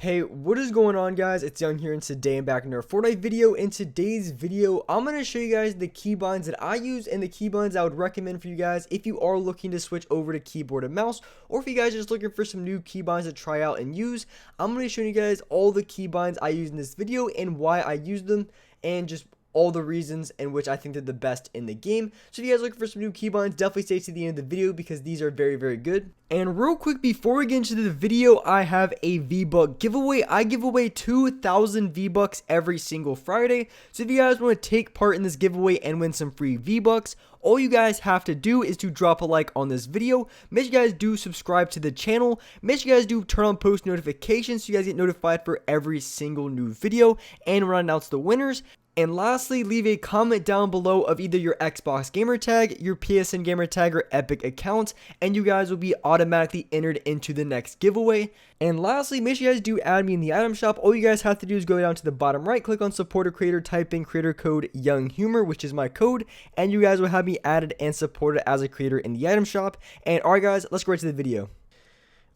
Hey, what is going on, guys? It's Young here, and today I'm back in our Fortnite video. In today's video, I'm going to show you guys the keybinds that I use and the keybinds I would recommend for you guys if you are looking to switch over to keyboard and mouse, or if you guys are just looking for some new keybinds to try out and use. I'm going to show you guys all the keybinds I use in this video and why I use them, and just all the reasons in which I think they're the best in the game. So if you guys are looking for some new keybinds, definitely stay to the end of the video because these are very, very good. And real quick, before we get into the video, I have a V-Buck giveaway. I give away 2,000 V-Bucks every single Friday. So if you guys want to take part in this giveaway and win some free V-Bucks, all you guys have to do is to drop a like on this video. Make sure you guys do subscribe to the channel. Make sure you guys do turn on post notifications so you guys get notified for every single new video and when I announce the winners. And lastly, leave a comment down below of either your Xbox gamer tag, your PSN gamer tag, or Epic account, and you guys will be automatically entered into the next giveaway. And lastly, make sure you guys do add me in the item shop. All you guys have to do is go down to the bottom right, click on support a creator, type in creator code YoungHumor, which is my code, and you guys will have me added and supported as a creator in the item shop. And alright guys, let's go right to the video.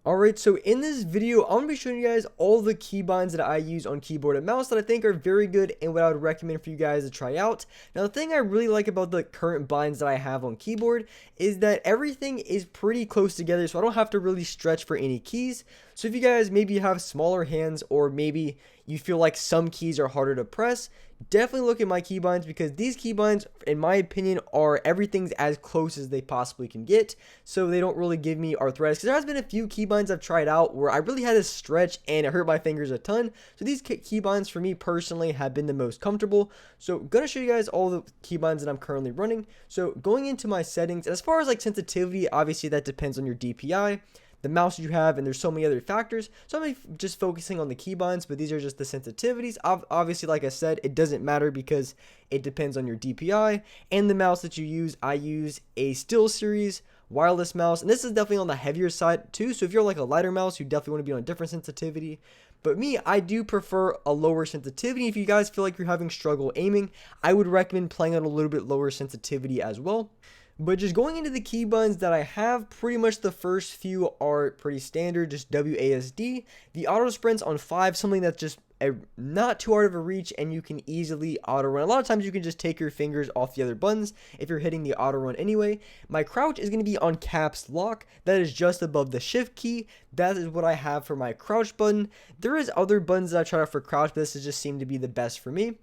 Alright, so in this video, I'm going to be showing you guys all the keybinds that I use on keyboard and mouse that I think are very good and what I would recommend for you guys to try out. Now, the thing I really like about the current binds that I have on keyboard is that everything is pretty close together, so I don't have to really stretch for any keys. So if you guys maybe have smaller hands, or maybe you feel like some keys are harder to press, definitely look at my keybinds, because these keybinds, in my opinion, are everything's as close as they possibly can get, so they don't really give me arthritis. Because there has been a few keybinds I've tried out where I really had to stretch and it hurt my fingers a ton. So these keybinds for me personally have been the most comfortable. So I'm gonna show you guys all the keybinds that I'm currently running. So going into my settings, as far as like sensitivity, obviously that depends on your DPI, the mouse you have, and there's so many other factors. So I'm just focusing on the keybinds, but these are just the sensitivities. Obviously, like I said, it doesn't matter because it depends on your DPI and the mouse that you use. I use a SteelSeries wireless mouse, and this is definitely on the heavier side too. So if you're like a lighter mouse, you definitely want to be on a different sensitivity. But me, I do prefer a lower sensitivity. If you guys feel like you're having struggle aiming, I would recommend playing on a little bit lower sensitivity as well. But just going into the keybinds that I have, pretty much the first few are pretty standard, just WASD. The auto sprints on 5, something that's just not too hard of a reach, and you can easily auto run. A lot of times you can just take your fingers off the other buttons if you're hitting the auto run anyway. My crouch is going to be on caps lock. That is just above the shift key. That is what I have for my crouch button. There is other buttons that I tried out for crouch, but this has just seemed to be the best for me.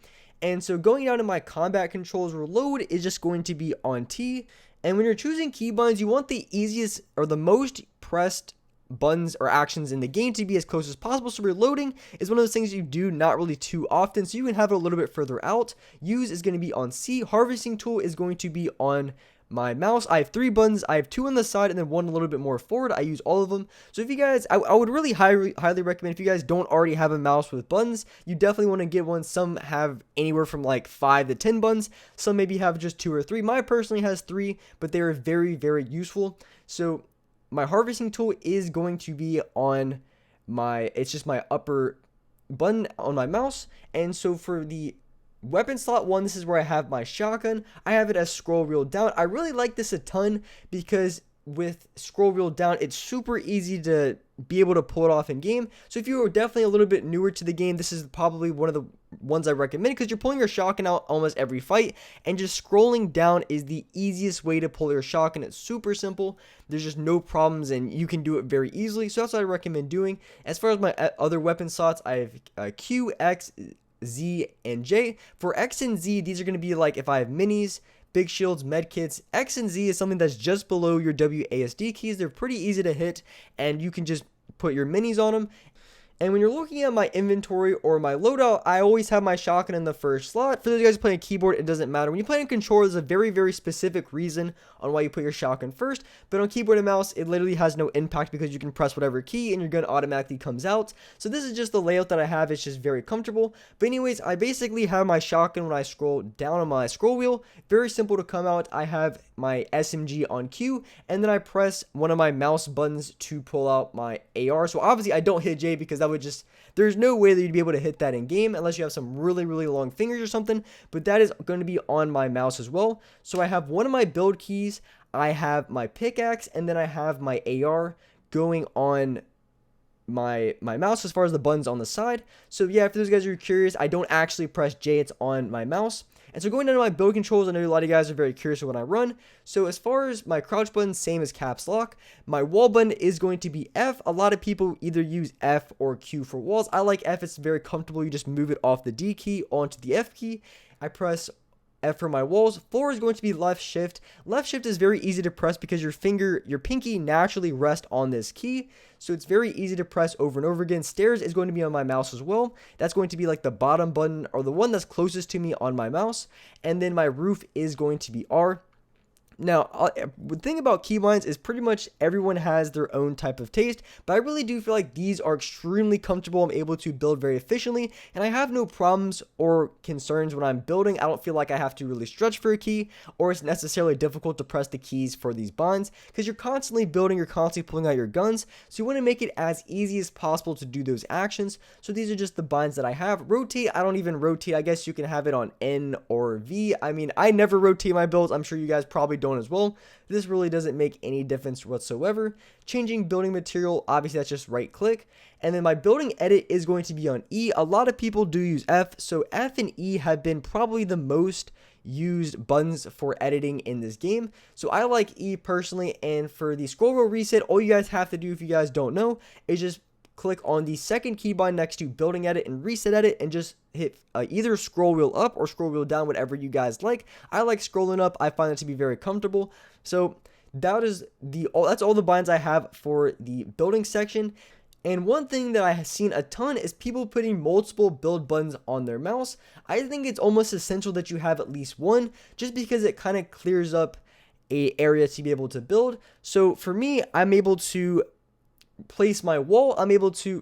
And so going down to my combat controls, reload is just going to be on T. And when you're choosing keybinds, you want the easiest or the most pressed buttons or actions in the game to be as close as possible. So reloading is one of those things you do not really too often, so you can have it a little bit further out. Use is going to be on C. Harvesting tool is going to be on my mouse. I have 3 buttons. I have 2 on the side and then 1 a little bit more forward. I use all of them. So if you guys, I would really highly recommend, if you guys don't already have a mouse with buttons, you definitely want to get one. Some have anywhere from like 5 to 10 buttons. Some maybe have just 2 or 3. Mine personally has 3, but they are very, very useful. So my harvesting tool is going to be on my, it's just my upper button on my mouse. And so for the weapon slot 1, this is where I have my shotgun. I have it as scroll wheel down. I really like this a ton because with scroll wheel down, it's super easy to be able to pull it off in game. So if you are definitely a little bit newer to the game, this is probably one of the ones I recommend, because you're pulling your shotgun out almost every fight, and just scrolling down is the easiest way to pull your shotgun. It's super simple. There's just no problems, and you can do it very easily. So that's what I recommend doing. As far as my other weapon slots, I have Q, X, Z, and J. For X and Z, these are going to be like if I have minis, big shields, medkits. X and Z is something that's just below your WASD keys. They're pretty easy to hit, and you can just put your minis on them. And when you're looking at my inventory or my loadout, I always have my shotgun in the first slot. For those guys playing keyboard, it doesn't matter. When you play on controller, there's a very, very specific reason on why you put your shotgun first. But on keyboard and mouse, it literally has no impact because you can press whatever key and your gun automatically comes out. So this is just the layout that I have. It's just very comfortable. But anyways, I basically have my shotgun when I scroll down on my scroll wheel. Very simple to come out. I have my SMG on Q, and then I press one of my mouse buttons to pull out my AR. So obviously I don't hit J because that would just, there's no way that you'd be able to hit that in game unless you have some really, really long fingers or something. But that is going to be on my mouse as well. So I have one of my build keys, I have my pickaxe, and then I have my AR going on my mouse as far as the buttons on the side. So yeah, for those guys who are curious, I don't actually press J, it's on my mouse. And so going down to my build controls, I know a lot of you guys are very curious when I run. So as far as my crouch button, same as caps lock. My wall button is going to be F. A lot of people either use F or Q for walls. I like F, it's very comfortable. You just move it off the D key onto the F key. I press F for my walls. Floor is going to be left shift. Left shift is very easy to press because your pinky naturally rests on this key. So it's very easy to press over and over again. Stairs is going to be on my mouse as well. That's going to be like the bottom button or the one that's closest to me on my mouse. And then my roof is going to be R. Now, the thing about keybinds is pretty much everyone has their own type of taste, but I really do feel like these are extremely comfortable. I'm able to build very efficiently, and I have no problems or concerns when I'm building. I don't feel like I have to really stretch for a key, or it's necessarily difficult to press the keys for these binds, because you're constantly building, you're constantly pulling out your guns, so you want to make it as easy as possible to do those actions. So these are just the binds that I have. Rotate, I don't even rotate. I guess you can have it on N or V. I mean, I never rotate my builds. I'm sure you guys probably don't as well. This really doesn't make any difference whatsoever. Changing building material, obviously that's just right click. And then my building edit is going to be on E. A lot of people do use F, so F and E have been probably the most used buttons for editing in this game. So I like E personally, and for the scroll wheel reset, all you guys have to do, if you guys don't know, is just click on the second keybind next to building edit and reset edit, and just hit either scroll wheel up or scroll wheel down, whatever you guys like. I like scrolling up. I find it to be very comfortable. So that's all the binds I have for the building section. And one thing that I have seen a ton is people putting multiple build buttons on their mouse. I think it's almost essential that you have at least one, just because it kind of clears up a area to be able to build. So for me, I'm able to place my wall.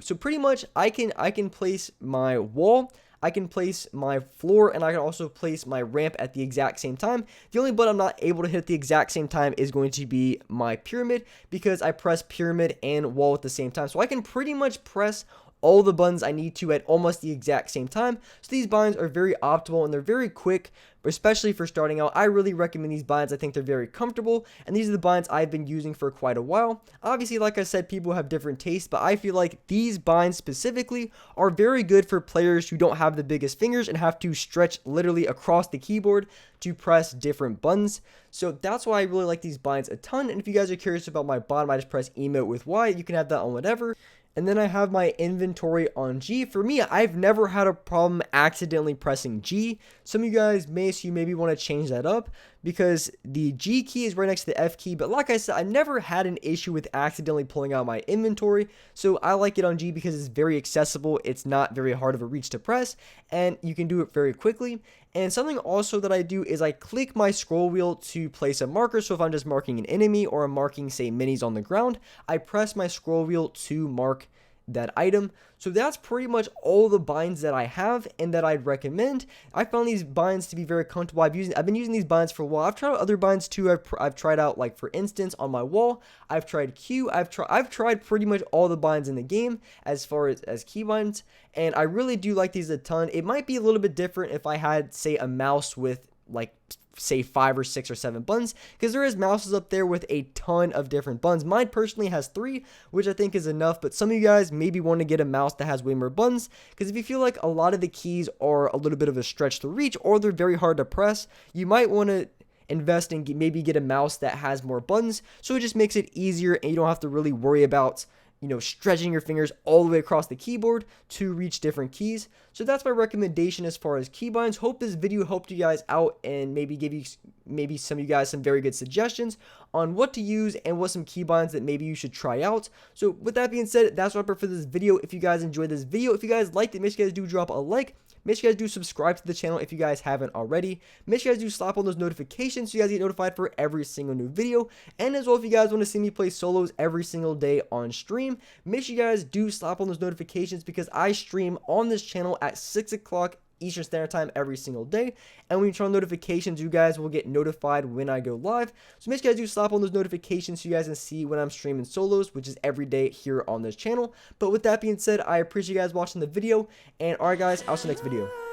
So pretty much I can place my wall, I can place my floor, and I can also place my ramp at the exact same time. The only button I'm not able to hit at the exact same time is going to be my pyramid, because I press pyramid and wall at the same time. So I can pretty much press all the buttons I need to at almost the exact same time. So these binds are very optimal and they're very quick, especially for starting out. I really recommend these binds. I think they're very comfortable, and these are the binds I've been using for quite a while. Obviously, like I said, people have different tastes, but I feel like these binds specifically are very good for players who don't have the biggest fingers and have to stretch literally across the keyboard to press different buttons. So that's why I really like these binds a ton. And if you guys are curious about my bottom, I just press emote with Y. You can have that on whatever. And then I have my inventory on G. For me, I've never had a problem accidentally pressing G. Some of you guys maybe want to change that up, because the G key is right next to the F key. But like I said, I never had an issue with accidentally pulling out my inventory. So I like it on G because it's very accessible. It's not very hard of a reach to press, and you can do it very quickly. And something also that I do is I click my scroll wheel to place a marker. So if I'm just marking an enemy, or I'm marking, say, minis on the ground, I press my scroll wheel to mark that item. So that's pretty much all the binds that I have and that I'd recommend. I found these binds to be very comfortable. I've been using these binds for a while. I've tried other binds too. I've tried out, like, for instance, on my wall, I've tried Q. I've tried pretty much all the binds in the game as far as key binds, and I really do like these a ton. It might be a little bit different if I had, say, a mouse with, like, say 5 or 6 or 7 buttons, because there is mouses up there with a ton of different buttons. Mine personally has 3, which I think is enough, but some of you guys maybe want to get a mouse that has way more buttons, because if you feel like a lot of the keys are a little bit of a stretch to reach, or they're very hard to press, you might want to invest in maybe get a mouse that has more buttons, so it just makes it easier and you don't have to really worry about, you know, stretching your fingers all the way across the keyboard to reach different keys. So that's my recommendation as far as keybinds. Hope this video helped you guys out and maybe give you some of you guys some very good suggestions on what to use and what some keybinds that maybe you should try out. So with that being said, that's what I for this video. If you guys enjoyed this video, if you guys liked it, make sure you guys do drop a like. Make sure you guys do subscribe to the channel if you guys haven't already. Make sure you guys do slap on those notifications so you guys get notified for every single new video. And as well, if you guys want to see me play solos every single day on stream, make sure you guys do slap on those notifications, because I stream on this channel at 6 o'clock Eastern Standard Time every single day, and when you turn on notifications, you guys will get notified when I go live. So make sure you guys do slap on those notifications so you guys can see when I'm streaming solos, which is every day here on this channel. But with that being said, I appreciate you guys watching the video, and alright guys, I'll see you next video.